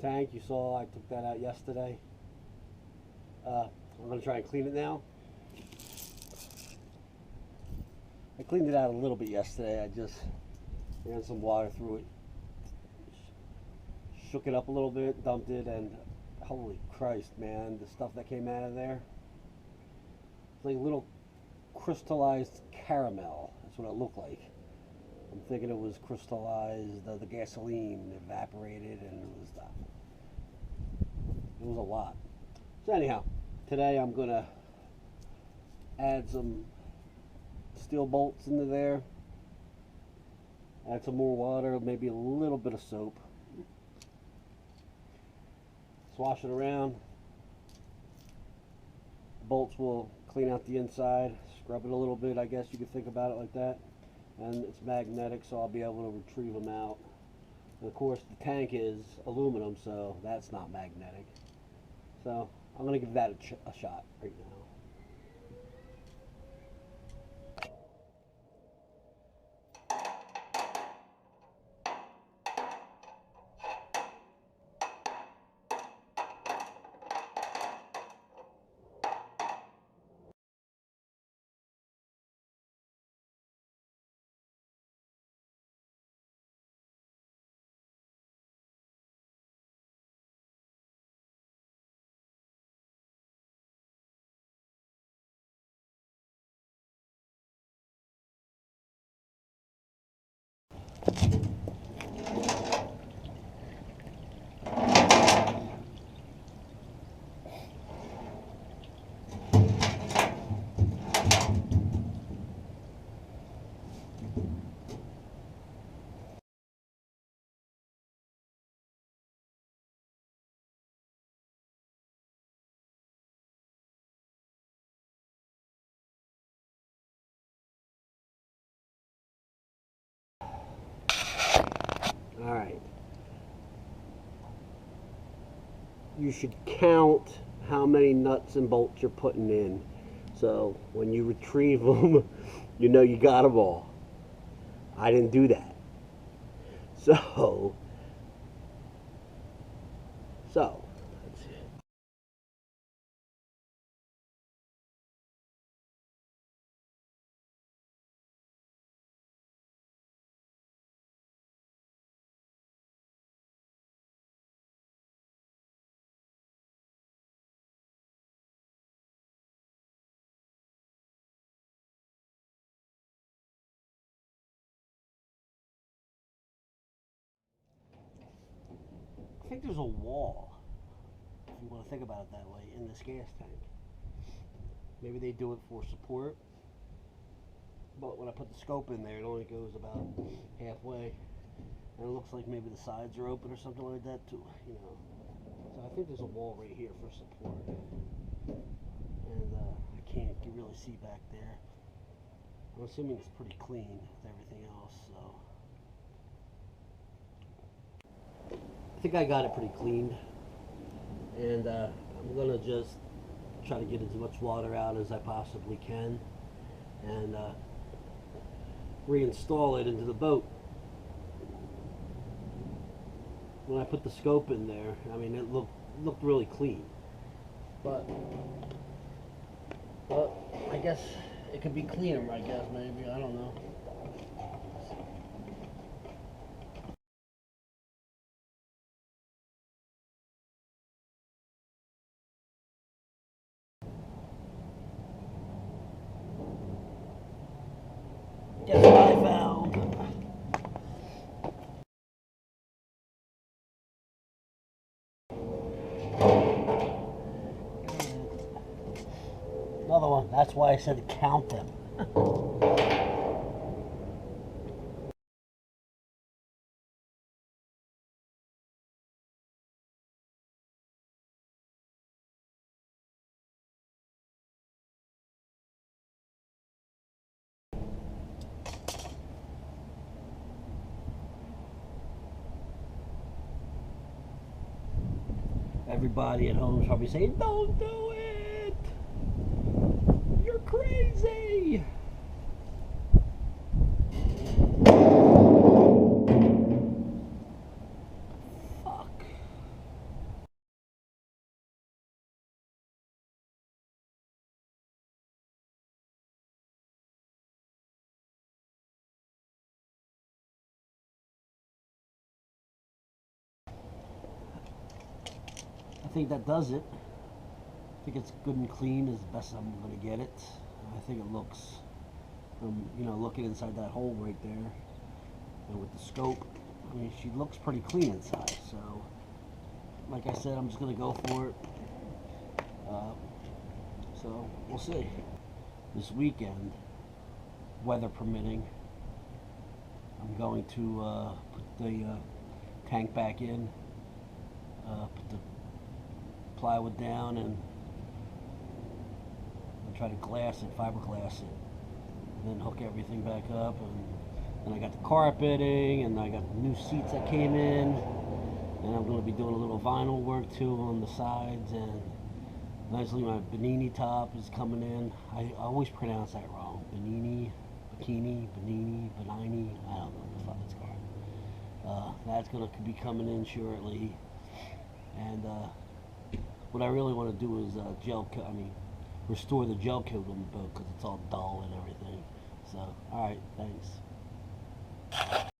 tank. You saw I took that out yesterday. I'm going to try and clean it now. I cleaned it out a little bit yesterday. I just ran some water through it, shook it up a little bit, dumped it, and holy Christ, man, the stuff that came out of there, it's like little crystallized caramel. That's what it looked like. I'm thinking it was crystallized, the gasoline evaporated, and it was a lot. So anyhow, today I'm gonna add some steel bolts into there, add some more water, maybe a little bit of soap, swash it around. Bolts will clean out the inside, scrub it a little bit, I guess you could think about it like that. And it's magnetic, so I'll be able to retrieve them out. And of course the tank is aluminum, so that's not magnetic. So I'm going to give that a shot right now. All right. You should count how many nuts and bolts you're putting in. So when you retrieve them, you know you got them all. I didn't do that. So, let's see. I think there's a wall, if you want to think about it that way, in this gas tank. Maybe they do it for support, but when I put the scope in there, it only goes about halfway, and it looks like maybe the sides are open or something like that too, you know. So I think there's a wall right here for support, and I can't really see back there. I'm assuming it's pretty clean with everything else, so I think I got it pretty cleaned, and I'm gonna just try to get as much water out as I possibly can, and reinstall it into the boat. When I put the scope in there, I mean, it looked really clean, but I guess it could be cleaner. I guess maybe, I don't know. Guess what I found? Another one. That's why I said count them. Everybody at home is probably saying, "Don't do it! You're crazy!" Fuck. think that does it. I think it's good and clean as best I'm gonna get it. I think it looks, from looking inside that hole right there, and with the scope, I mean, she looks pretty clean inside. So, like I said, I'm just gonna go for it. So we'll see. This weekend, weather permitting, I'm going to put the tank back in, put the plywood down, and try to glass it, fiberglass it, and then hook everything back up. And then I got the carpeting, and I got the new seats that came in, and I'm going to be doing a little vinyl work too on the sides, and eventually my Benini top is coming in. I always pronounce that wrong. Benini, Bikini, Benini, Benini, I don't know what the fuck it's called. That's going to be coming in shortly. And what I really want to do is restore the gel coat on the boat, because it's all dull and everything. So, alright, thanks.